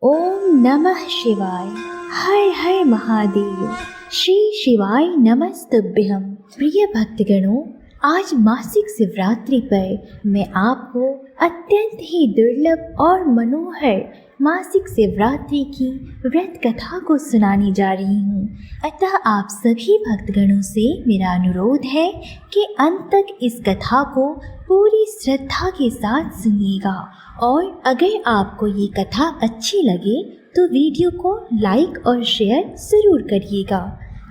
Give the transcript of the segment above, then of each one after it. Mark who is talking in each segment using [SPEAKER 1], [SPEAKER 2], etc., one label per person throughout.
[SPEAKER 1] ओम नमः शिवाय। हर हर महादेव। श्री शिवाय नमस्तुभ्यं। प्रिय भक्तगणों, आज मासिक शिवरात्रि पर मैं आपको अत्यंत ही दुर्लभ और मनोहर मासिक शिवरात्रि की व्रत कथा को सुनाने जा रही हूँ। अतः आप सभी भक्तगणों से मेरा अनुरोध है कि अंत तक इस कथा को पूरी श्रद्धा के साथ सुनिएगा, और अगर आपको ये कथा अच्छी लगे तो वीडियो को लाइक और शेयर ज़रूर करिएगा।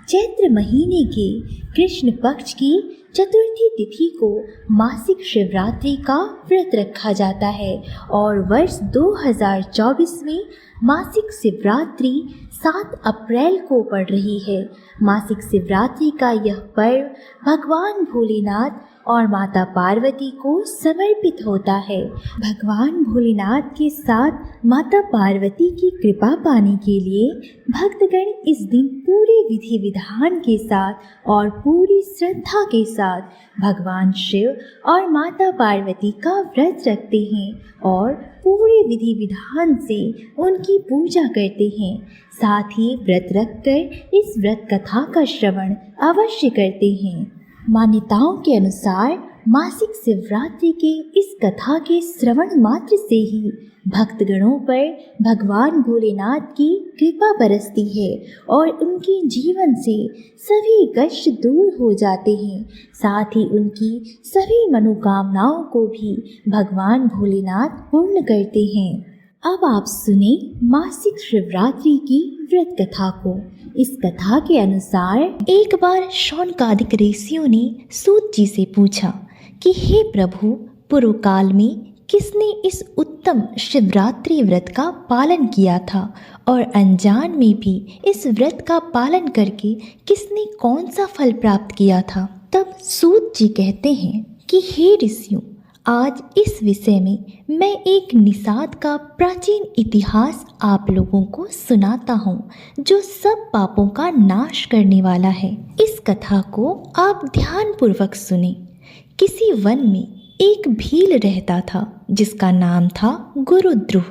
[SPEAKER 1] चैत्र महीने के कृष्ण पक्ष की चतुर्थी तिथि को मासिक शिवरात्रि का व्रत रखा जाता है और वर्ष 2024 में मासिक शिवरात्रि 7 अप्रैल को पड़ रही है। मासिक शिवरात्रि का यह पर्व भगवान भोलेनाथ और माता पार्वती को समर्पित होता है। भगवान भोलेनाथ के साथ माता पार्वती की कृपा पाने के लिए भक्तगण इस दिन पूरे विधि विधान के साथ और पूरी श्रद्धा के साथ भगवान शिव और माता पार्वती का व्रत रखते हैं और पूरे विधि विधान से उनकी पूजा करते हैं। साथ ही व्रत रखकर इस व्रत कथा का श्रवण अवश्य करते हैं। मान्यताओं के अनुसार मासिक शिवरात्रि के इस कथा के श्रवण मात्र से ही भक्तगणों पर भगवान भोलेनाथ की कृपा बरसती है और उनके जीवन से सभी कष्ट दूर हो जाते हैं। साथ ही उनकी सभी मनोकामनाओं को भी भगवान भोलेनाथ पूर्ण करते हैं। अब आप सुने मासिक शिवरात्रि की व्रत कथा को। इस कथा के अनुसार एक बार शौनकादिक ऋषियों ने सूत जी से पूछा कि हे प्रभु, पूर्व काल में किसने इस उत्तम शिवरात्रि व्रत का पालन किया था और अनजान में भी इस व्रत का पालन करके किसने कौन सा फल प्राप्त किया था। तब सूत जी कहते हैं कि हे ऋषियों, आज इस विषय में मैं एक निषाद का प्राचीन इतिहास आप लोगों को सुनाता हूँ, जो सब पापों का नाश करने वाला है। इस कथा को आप ध्यानपूर्वक सुने। किसी वन में एक भील रहता था जिसका नाम था गुरुद्रुह।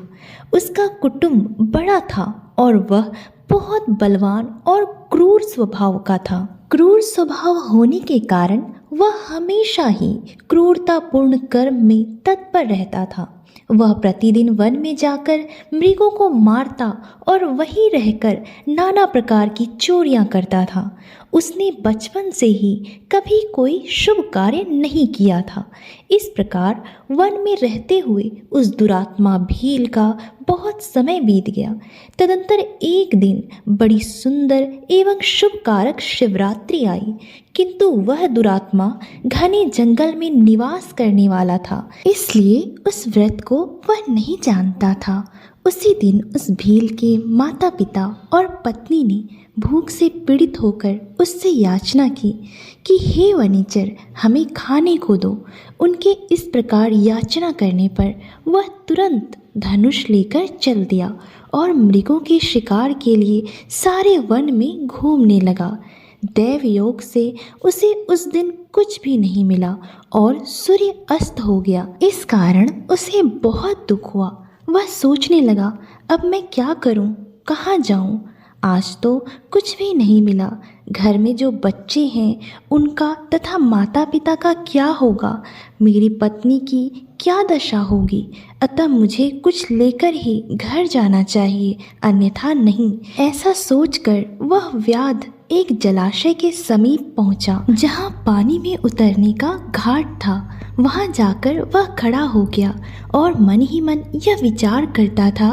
[SPEAKER 1] उसका कुटुंब बड़ा था और वह बहुत बलवान और क्रूर स्वभाव का था। क्रूर स्वभाव होने के कारण वह हमेशा ही क्रूरतापूर्ण कर्म में तत्पर रहता था। वह प्रतिदिन वन में जाकर मृगों को मारता और वहीं रहकर नाना प्रकार की चोरियां करता था। उसने बचपन से ही कभी कोई शुभ कार्य नहीं किया था। इस प्रकार वन में रहते हुए उस दुरात्मा भील का बहुत समय बीत गया। तदंतर एक दिन बड़ी सुंदर एवं शुभ कारक शिवरात्रि आई, किंतु वह दुरात्मा घने जंगल में निवास करने वाला था, इसलिए उस व्रत को वह नहीं जानता था। उसी दिन उस भील के माता पिता और पत्नी ने भूख से पीड़ित होकर उससे याचना की कि हे वनीचर, हमें खाने को दो। उनके इस प्रकार याचना करने पर वह तुरंत धनुष लेकर चल दिया और मृगों के शिकार के लिए सारे वन में घूमने लगा। दैव योग से उसे उस दिन कुछ भी नहीं मिला और सूर्य अस्त हो गया। इस कारण उसे बहुत दुख हुआ। वह सोचने लगा, अब मैं क्या करूं, कहाँ जाऊं? आज तो कुछ भी नहीं मिला। घर में जो बच्चे हैं उनका तथा माता पिता का क्या होगा? मेरी पत्नी की क्या दशा होगी? अतः मुझे कुछ लेकर ही घर जाना चाहिए, अन्यथा नहीं। ऐसा सोचकर वह व्याध एक जलाशय के समीप पहुंचा, जहां पानी में उतरने का घाट था। वहां जाकर वह खड़ा हो गया और मन ही मन यह विचार करता था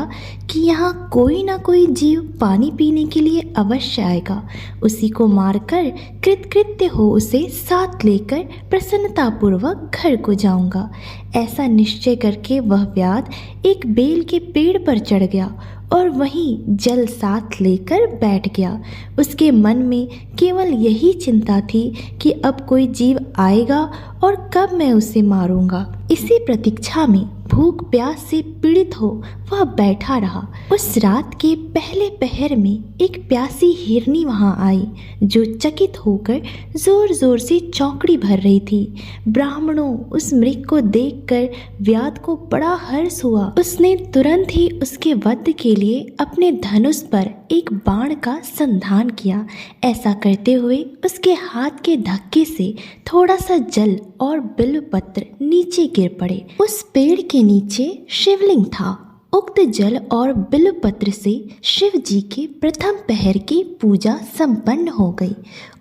[SPEAKER 1] कि यहाँ कोई ना कोई जीव पानी पीने के लिए अवश्य आएगा। उसी को मारकर कृतकृत्य हो उसे साथ लेकर प्रसन्नतापूर्वक घर को जाऊंगा। ऐसा निश्चय करके वह व्याध एक बेल के पेड़ पर चढ़ गया और वहीं जल साथ लेकर बैठ गया। उसके मन में केवल यही चिंता थी कि अब कोई जीव आएगा और कब मैं उसे मारूंगा। इसी प्रतीक्षा में भूख प्यास से पीड़ित हो वह बैठा रहा। उस रात के पहले पहर में एक प्यासी हिरनी वहां आई, जो चकित होकर जोर जोर से चौकड़ी भर रही थी। ब्राह्मणों, उस मृग को देखकर व्याध को बड़ा हर्ष हुआ। उसने तुरंत ही उसके वध के लिए अपने धनुष पर एक बाण का संधान किया। ऐसा करते हुए उसके हाथ के धक्के से थोड़ा सा जल और बिल्वपत्र नीचे गिर पड़े। उस पेड़ के नीचे शिवलिंग था। उक्त जल और बिल्वपत्र से शिव जी के प्रथम पहर की पूजा संपन्न हो गई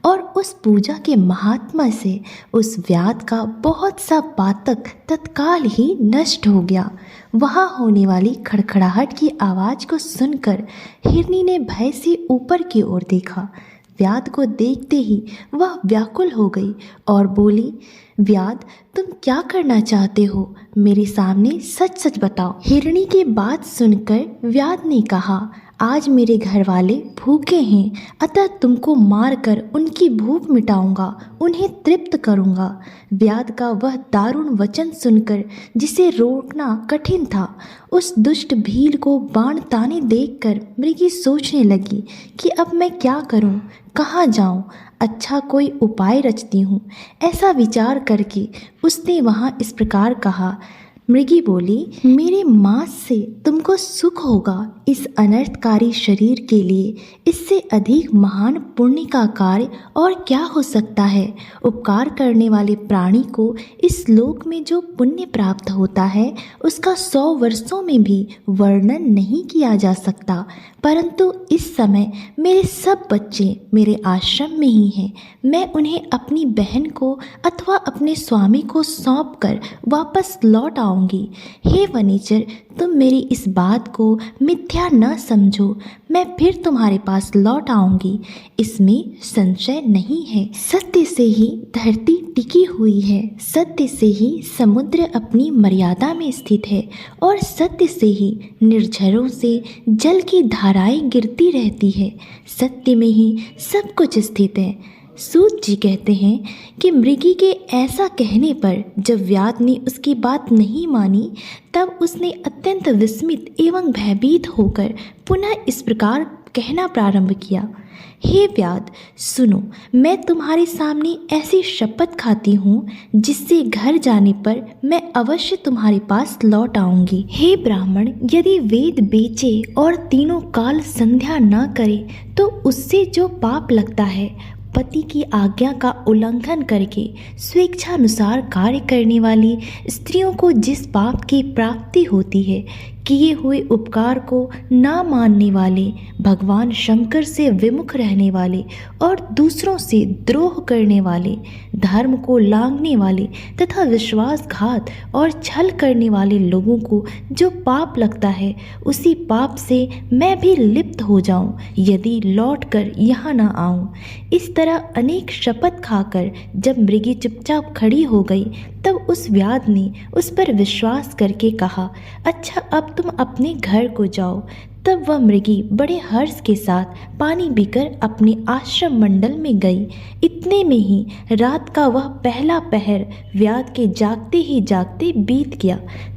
[SPEAKER 1] और उस पूजा के महात्मा से उस व्याध का बहुत सा पातक तत्काल ही नष्ट हो गया। वहाँ होने वाली खड़खड़ाहट की आवाज़ को सुनकर हिरनी ने भय से ऊपर की ओर देखा। व्याध को देखते ही वह व्याकुल हो गई और बोली, व्याध, तुम क्या करना चाहते हो? मेरे सामने सच सच बताओ। हिरणी की बात सुनकर व्याध ने कहा, आज मेरे घर वाले भूखे हैं, अतः तुमको मारकर उनकी भूख मिटाऊंगा, उन्हें तृप्त करूंगा। व्याध का वह दारुण वचन सुनकर, जिसे रोकना कठिन था, उस दुष्ट भील को बाण ताने देखकर मृगी सोचने लगी कि अब मैं क्या करूं, कहाँ जाऊं, अच्छा कोई उपाय रचती हूँ। ऐसा विचार करके उसने वहाँ इस प्रकार कहा। मृगी बोली, मेरे मांस से तुमको सुख होगा। इस अनर्थकारी शरीर के लिए इससे अधिक महान पुण्य का कार्य और क्या हो सकता है? उपकार करने वाले प्राणी को इस लोक में जो पुण्य प्राप्त होता है उसका 100 वर्षों में भी वर्णन नहीं किया जा सकता। परंतु इस समय मेरे सब बच्चे मेरे आश्रम में ही हैं। मैं उन्हें अपनी बहन को अथवा अपने स्वामी को सौंप कर वापस लौट आऊँगी। हे वनीचर, तुम मेरी इस बात को मिथ्या न समझो। मैं फिर तुम्हारे पास लौट आऊँगी, इसमें संशय नहीं है। सत्य से ही धरती टिकी हुई है, सत्य से ही समुद्र अपनी मर्यादा में स्थित है और सत्य से ही निर्झरों से जल की धाराएं गिरती रहती है। सत्य में ही सब कुछ स्थित है। सूत जी कहते हैं कि मृगी के ऐसा कहने पर जब व्याध ने उसकी बात नहीं मानी, तब उसने अत्यंत विस्मित एवं भयभीत होकर पुनः इस प्रकार कहना प्रारंभ किया। हे व्याध, सुनो, मैं तुम्हारे सामने ऐसी शपथ खाती हूँ जिससे घर जाने पर मैं अवश्य तुम्हारे पास लौट आऊँगी। हे ब्राह्मण, यदि वेद बेचे और तीनों काल संध्या न करे तो उससे जो पाप लगता है, पति की आज्ञा का उल्लंघन करके स्वेच्छानुसार कार्य करने वाली स्त्रियों को जिस पाप की प्राप्ति होती है, किए हुए उपकार को ना मानने वाले, भगवान शंकर से विमुख रहने वाले और दूसरों से द्रोह करने वाले, धर्म को लांघने वाले तथा विश्वासघात और छल करने वाले लोगों को जो पाप लगता है, उसी पाप से मैं भी लिप्त हो जाऊं यदि लौटकर यहाँ ना आऊं। इस तरह अनेक शपथ खाकर जब मृगी चुपचाप खड़ी हो गई, तब उस व्याध ने उस पर विश्वास करके कहा, अच्छा अब तुम अपने घर को जाओ। तब वह मृगी बड़े हर्ष के साथ पानी पीकर अपने आश्रम मंडल में गई। इतने में ही रात का वह पहला पहर व्याध के जागते ही जागते बीत गया।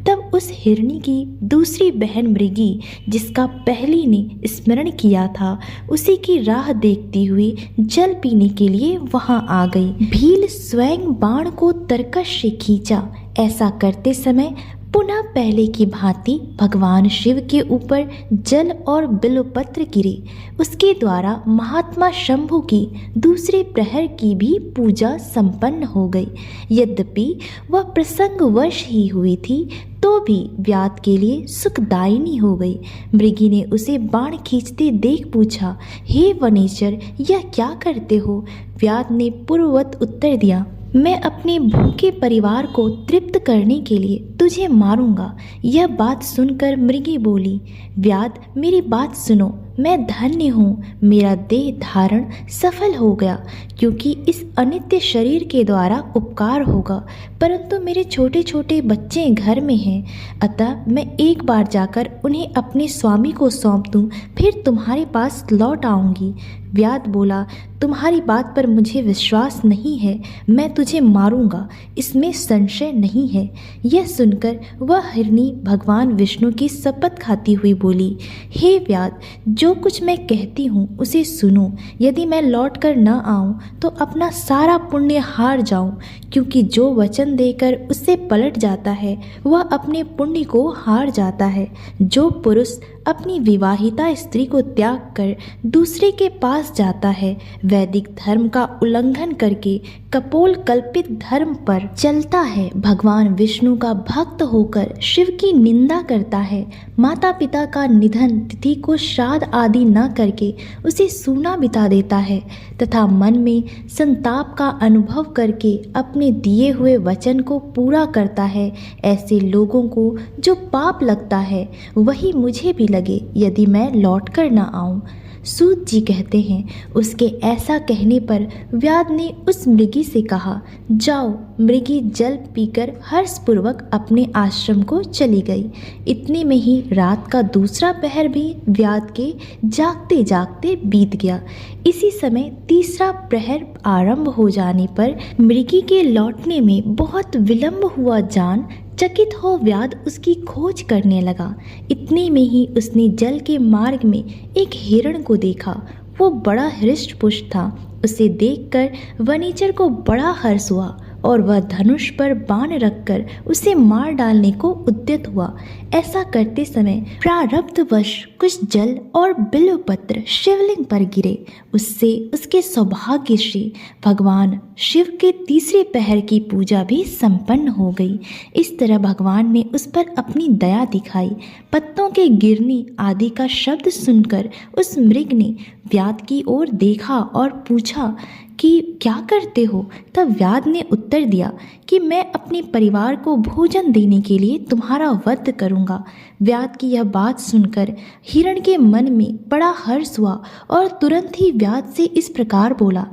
[SPEAKER 1] तब उस हिरणी की दूसरी बहन मृगी, जिसका पहली ने स्मरण किया था, उसी की राह देखती हुई जल पीने के लिए वहां आ गई। भील स्वयं बाण को तरकश से खींचा। ऐसा करते समय पुनः पहले की भांति भगवान शिव के ऊपर जल और बिल्वपत्र गिरे। उसके द्वारा महात्मा शंभु की दूसरे प्रहर की भी पूजा संपन्न हो गई। यद्यपि वह प्रसंगवश ही हुई थी, तो भी व्याध के लिए सुखदायिनी हो गई। मृगी ने उसे बाण खींचते देख पूछा, हे वनेश्वर, यह क्या करते हो? व्याध ने पूर्ववत उत्तर दिया, मैं अपने भूखे परिवार को तृप्त करने के लिए तुझे मारूंगा। यह बात सुनकर मृगी बोली, व्याध, मेरी बात सुनो, मैं धन्य हूँ, मेरा देह धारण सफल हो गया, क्योंकि इस अनित्य शरीर के द्वारा उपकार होगा। परंतु मेरे छोटे छोटे बच्चे घर में हैं, अतः मैं एक बार जाकर उन्हें अपने स्वामी को सौंप दूँ, फिर तुम्हारे पास लौट आऊँगी। व्याध बोला, तुम्हारी बात पर मुझे विश्वास नहीं है, मैं तुझे मारूंगा, इसमें संशय नहीं है। यह सुनकर वह हिरनी भगवान विष्णु की शपथ खाती हुई बोली, हे व्याध, जो कुछ मैं कहती हूँ उसे सुनो। यदि मैं लौट कर न आऊँ तो अपना सारा पुण्य हार जाऊँ, क्योंकि जो वचन देकर उससे पलट जाता है वह अपने पुण्य को हार जाता है। जो पुरुष अपनी विवाहिता स्त्री को त्याग कर दूसरे के पास जाता है, वैदिक धर्म का उल्लंघन करके कपोल कल्पित धर्म पर चलता है, भगवान विष्णु का भक्त होकर शिव की निंदा करता है, माता पिता का निधन तिथि को श्राद्ध आदि न करके उसे सूना बिता देता है, तथा मन में संताप का अनुभव करके अपने दिए हुए वचन को पूरा करता है। ऐसे लोगों को जो पाप लगता है वही मुझे भी लगे, यदि मैं लौट कर न आऊँ। सूत जी कहते हैं, उसके ऐसा कहने पर व्याध ने उस मृगी से कहा, जाओ। मृगी जल पीकर हर्षपूर्वक अपने आश्रम को चली गई। इतने में ही रात का दूसरा पहर भी व्याध के जागते जागते बीत गया। इसी समय तीसरा प्रहर आरंभ हो जाने पर मृगी के लौटने में बहुत विलंब हुआ जान चकित हो व्याध उसकी खोज करने लगा। इतने में ही उसने जल के मार्ग में एक हिरण को देखा। वो बड़ा हृष्ट पुष्ट था। उसे देखकर वनीचर को बड़ा हर्ष हुआ और वह धनुष पर बाण रखकर उसे मार डालने को उद्यत हुआ। ऐसा करते समय प्रारब्धवश कुछ जल और बिल्वपत्र शिवलिंग पर गिरे। उससे उसके सौभाग्य श्री भगवान शिव के तीसरे पहर की पूजा भी संपन्न हो गई। इस तरह भगवान ने उस पर अपनी दया दिखाई। पत्तों के गिरने आदि का शब्द सुनकर उस मृग ने व्याध की ओर देखा और पूछा कि क्या करते हो? तब व्याध ने उत्तर दिया कि मैं अपने परिवार को भोजन देने के लिए तुम्हारा वध करूँगा। व्याध की यह बात सुनकर हिरण के मन में बड़ा हर्ष हुआ और तुरंत ही व्याध से इस प्रकार बोला,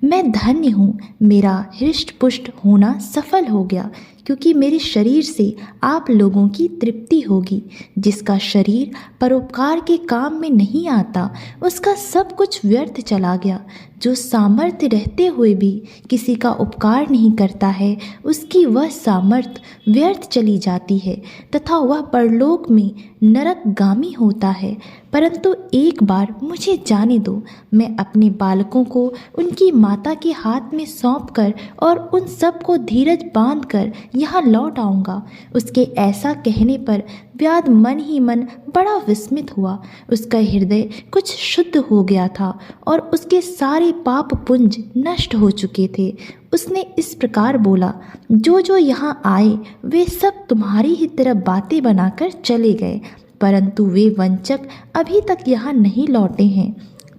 [SPEAKER 1] मैं धन्य हूँ, मेरा हृष्ट पुष्ट होना सफल हो गया, क्योंकि मेरे शरीर से आप लोगों की तृप्ति होगी। जिसका शरीर परोपकार के काम में नहीं आता उसका सब कुछ व्यर्थ चला गया। जो सामर्थ्य रहते हुए भी किसी का उपकार नहीं करता है उसकी वह सामर्थ्य व्यर्थ चली जाती है तथा वह परलोक में नरकगामी होता है। परंतु एक बार मुझे जाने दो, मैं अपने बालकों को उनकी माता के हाथ में सौंपकर और उन सब को धीरज बांधकर यहाँ लौट आऊँगा। उसके ऐसा कहने पर व्याध मन ही मन बड़ा विस्मित हुआ। उसका हृदय कुछ शुद्ध हो गया था और उसके सारे पाप पुंज नष्ट हो चुके थे। उसने इस प्रकार बोला, जो यहाँ आए वे सब तुम्हारी ही तरह बातें बनाकर चले गए, परंतु वे वंचक अभी तक यहाँ नहीं लौटे हैं।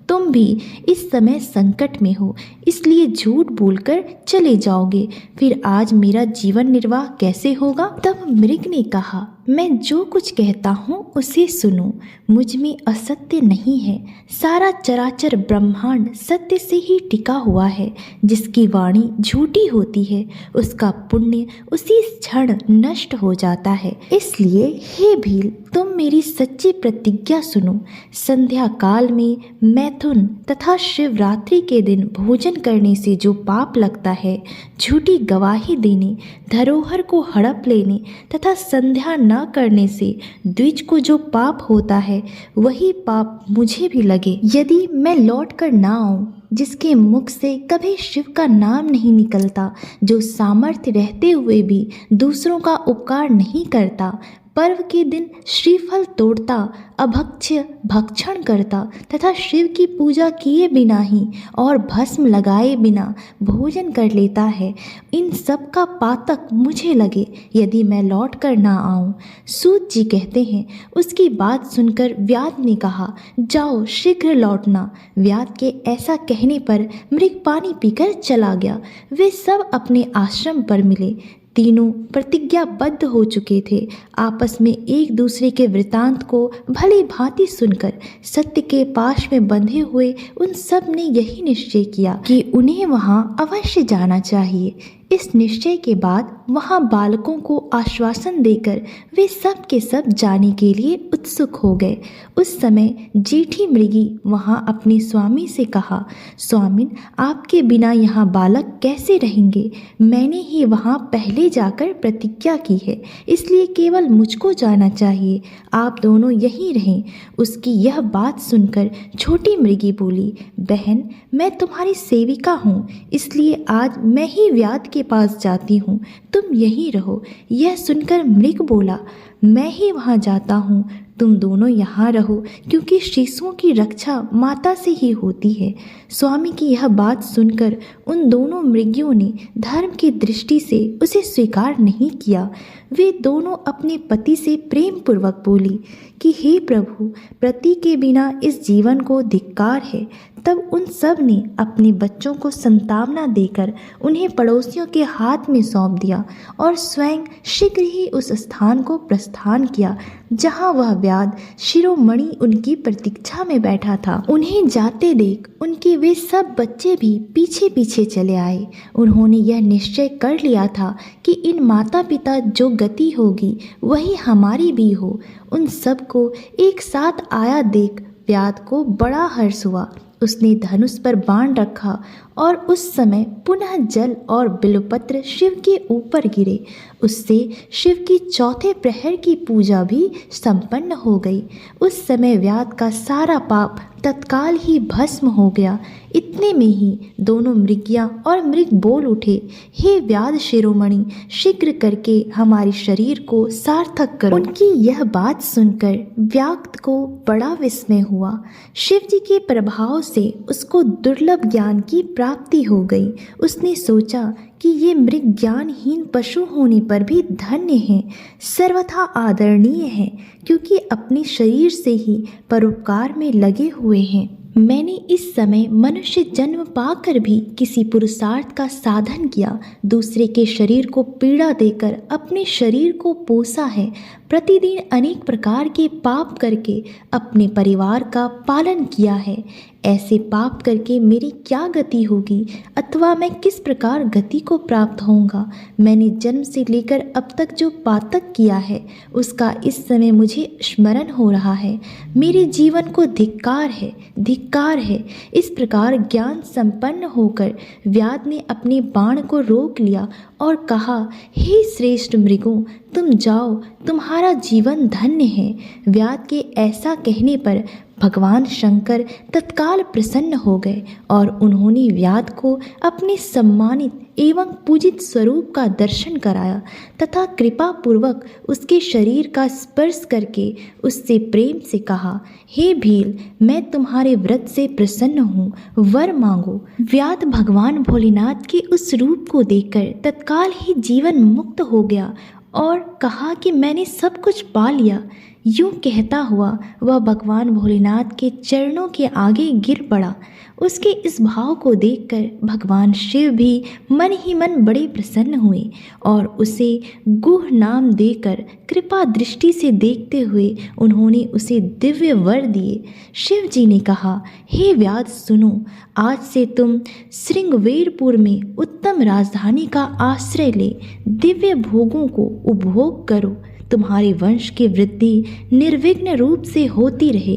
[SPEAKER 1] तुम भी इस समय संकट में हो, इसलिए झूठ बोलकर चले जाओगे। फिर आज मेरा जीवन निर्वाह कैसे होगा? तब मृग ने कहा, मैं जो कुछ कहता हूँ उसे सुनो। मुझ में असत्य नहीं है। सारा चराचर ब्रह्मांड सत्य से ही टिका हुआ है। जिसकी वाणी झूठी होती है उसका पुण्य उसी क्षण नष्ट हो जाता है। इसलिए हे भील, तुम मेरी सच्ची प्रतिज्ञा सुनो। संध्या काल में मैथुन तथा शिवरात्रि के दिन भोजन करने से जो पाप लगता है, झूठी गवाही देने, धरोहर को हड़प लेने तथा संध्या न करने से द्विज को जो पाप होता है वही पाप मुझे भी लगे यदि मैं लौट कर ना आऊं। जिसके मुख से कभी शिव का नाम नहीं निकलता, जो सामर्थ्य रहते हुए भी दूसरों का उपकार नहीं करता, पर्व के दिन श्रीफल तोड़ता, अभक्ष्य भक्षण करता तथा शिव की पूजा किए बिना ही और भस्म लगाए बिना भोजन कर लेता है, इन सब का पातक मुझे लगे यदि मैं लौट कर ना आऊं। सूत जी कहते हैं, उसकी बात सुनकर व्याध ने कहा, जाओ शीघ्र लौटना। व्याध के ऐसा कहने पर मृग पानी पीकर चला गया। वे सब अपने आश्रम पर मिले। तीनों प्रतिज्ञाबद्ध हो चुके थे। आपस में एक दूसरे के वृतांत को भली भांति सुनकर सत्य के पाश में बंधे हुए उन सब ने यही निश्चय किया कि उन्हें वहां अवश्य जाना चाहिए। इस निश्चय के बाद वहां बालकों को आश्वासन देकर वे सब के सब जाने के लिए उत्सुक हो गए। उस समय जेठी मृगी वहां अपने स्वामी से कहा, स्वामिन, आपके बिना यहाँ बालक कैसे रहेंगे? मैंने ही वहां पहले जाकर प्रतिज्ञा की है, इसलिए केवल मुझको जाना चाहिए। आप दोनों यहीं रहें। उसकी यह बात सुनकर छोटी मृगी बोली, बहन, मैं तुम्हारी सेविका हूँ, इसलिए आज मैं ही व्याध के पास जाती हूँ, तुम यहीं रहो। यह सुनकर मृग बोला, मैं ही वहाँ जाता हूँ, तुम दोनों यहाँ रहो, क्योंकि शिशुओं की रक्षा माता से ही होती है। स्वामी की यह बात सुनकर उन दोनों मृगियों ने धर्म की दृष्टि से उसे स्वीकार नहीं किया। वे दोनों अपने पति से प्रेम पूर्वक बोली कि हे प्रभु, पति के बिना इस जीवन को धिक्कार है। तब उन सब ने अपने बच्चों को संतावना देकर उन्हें पड़ोसियों के हाथ में सौंप दिया और स्वयं शीघ्र ही उस स्थान को प्रस्थान किया जहाँ वह व्याध शिरोमणि उनकी प्रतीक्षा में बैठा था। उन्हें जाते देख उनके वे सब बच्चे भी पीछे पीछे चले आए। उन्होंने यह निश्चय कर लिया था कि इन माता पिता जो गति होगी वही हमारी भी हो। उन सब को एक साथ आया देख व्याध को बड़ा हर्ष हुआ। उसने धनुष पर बाण रखा और उस समय पुनः जल और बिल्वपत्र शिव के ऊपर गिरे। उससे शिव की चौथे प्रहर की पूजा भी संपन्न हो गई। उस समय व्याध का सारा पाप तत्काल ही भस्म हो गया। इतने में ही दोनों मृगियाँ और मृग बोल उठे, हे व्याध शिरोमणि, शीघ्र करके हमारे शरीर को सार्थक करो। उनकी यह बात सुनकर व्याध को बड़ा विस्मय हुआ। शिव जी के प्रभाव से उसको दुर्लभ ज्ञान की प्राप्ति हो गई। उसने सोचा कि ये मृग ज्ञानहीन पशु होने पर भी धन्य हैं, सर्वथा आदरणीय हैं, क्योंकि अपने शरीर से ही परोपकार में लगे हुए हैं। मैंने इस समय मनुष्य जन्म पाकर भी किसी पुरुषार्थ का साधन किया, दूसरे के शरीर को पीड़ा देकर अपने शरीर को पोसा है, प्रतिदिन अनेक प्रकार के पाप करके अपने परिवार का पालन किया है। ऐसे पाप करके मेरी क्या गति होगी अथवा मैं किस प्रकार गति को प्राप्त होऊंगा? मैंने जन्म से लेकर अब तक जो पातक किया है उसका इस समय मुझे स्मरण हो रहा है। मेरे जीवन को धिक्कार है, धिक्कार है। इस प्रकार ज्ञान संपन्न होकर व्याध ने अपने बाण को रोक लिया और कहा, हे श्रेष्ठ मृगों, तुम जाओ, तुम्हारा जीवन धन्य है। व्याध के ऐसा कहने पर भगवान शंकर तत्काल प्रसन्न हो गए और उन्होंने व्याध को अपने सम्मानित एवं पूजित स्वरूप का दर्शन कराया तथा कृपा पूर्वक उसके शरीर का स्पर्श करके उससे प्रेम से कहा, हे भील, मैं तुम्हारे व्रत से प्रसन्न हूँ, वर मांगो। व्याध भगवान भोलेनाथ के उस रूप को देखकर तत्काल ही जीवन मुक्त हो गया और कहा कि मैंने सब कुछ पा लिया। यूं कहता हुआ वह भगवान भोलेनाथ के चरणों के आगे गिर पड़ा। उसके इस भाव को देखकर भगवान शिव भी मन ही मन बड़े प्रसन्न हुए और उसे गुह नाम देकर कृपा दृष्टि से देखते हुए उन्होंने उसे दिव्य वर दिए। शिव जी ने कहा, हे व्याध सुनो, आज से तुम श्रृंगवेरपुर में उत्तम राजधानी का आश्रय ले, दिव्य भोगों को उपभोग करो, तुम्हारे वंश की वृद्धि निर्विघ्न रूप से होती रहे,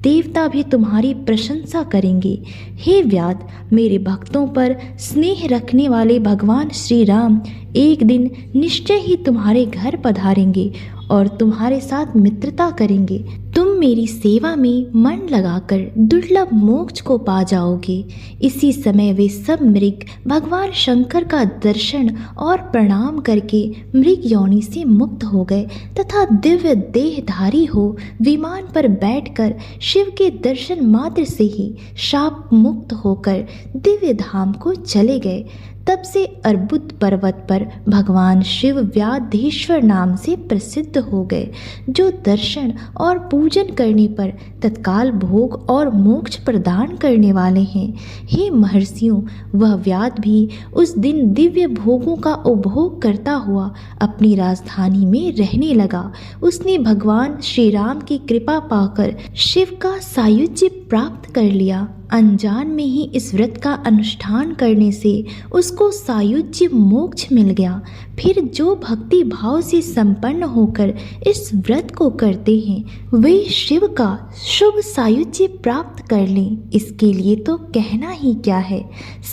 [SPEAKER 1] देवता भी तुम्हारी प्रशंसा करेंगे। हे व्याध, मेरे भक्तों पर स्नेह रखने वाले भगवान श्री राम एक दिन निश्चय ही तुम्हारे घर पधारेंगे और तुम्हारे साथ मित्रता करेंगे। तुम मेरी सेवा में मन लगाकर दुर्लभ मोक्ष को पा जाओगे। इसी समय वे सब मृग भगवान शंकर का दर्शन और प्रणाम करके मृग योनि से मुक्त हो गए तथा दिव्य देहधारी हो विमान पर बैठकर शिव के दर्शन मात्र से ही शाप मुक्त होकर दिव्य धाम को चले गए। तब से अर्बुद पर्वत पर भगवान शिव व्याधीश्वर नाम से प्रसिद्ध हो गए, जो दर्शन और पूजा पूजन करने पर तत्काल भोग और मोक्ष प्रदान करने वाले हैं। हे महर्षियों, वह व्याध भी उस दिन दिव्य भोगों का उपभोग करता हुआ अपनी राजधानी में रहने लगा। उसने भगवान श्री राम की कृपा पाकर शिव का सायुज्य प्राप्त कर लिया। अनजान में ही इस व्रत का अनुष्ठान करने से उसको सायुज्य मोक्ष मिल गया। फिर जो भक्ति भाव से संपन्न होकर इस व्रत को करते हैं वे शिव का शुभ सायुज्य प्राप्त कर लें। इसके लिए तो कहना ही क्या है।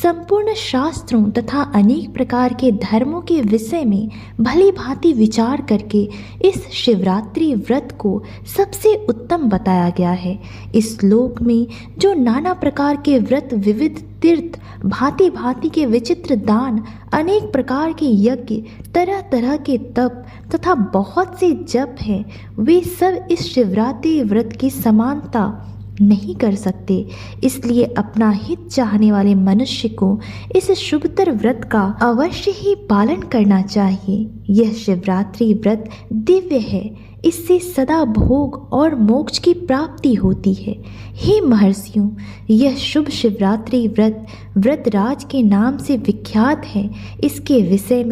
[SPEAKER 1] संपूर्ण शास्त्रों तथा अनेक प्रकार के धर्मों के विषय में भली भांति विचार करके इस शिवरात्रि व्रत को सबसे उत्तम बताया गया है। इस श्लोक में जो नाना प्रकार के व्रत, विविध तीर्थ, भांति भांति के विचित्र दान, अनेक प्रकार के यज्ञ, तरह तरह के तप तथा बहुत से जप हैं, वे सब इस शिवरात्रि व्रत की समानता नहीं कर सकते। इसलिए अपना हित चाहने वाले मनुष्य को इस शुभतर व्रत का अवश्य ही पालन करना चाहिए। यह शिवरात्रि व्रत दिव्य है, इससे सदा भोग और मोक्ष की प्राप्ति होती है। हे महर्षियों, यह शुभ शिवरात्रि व्रत व्रतराज के नाम से विख्यात है। इसके विषय में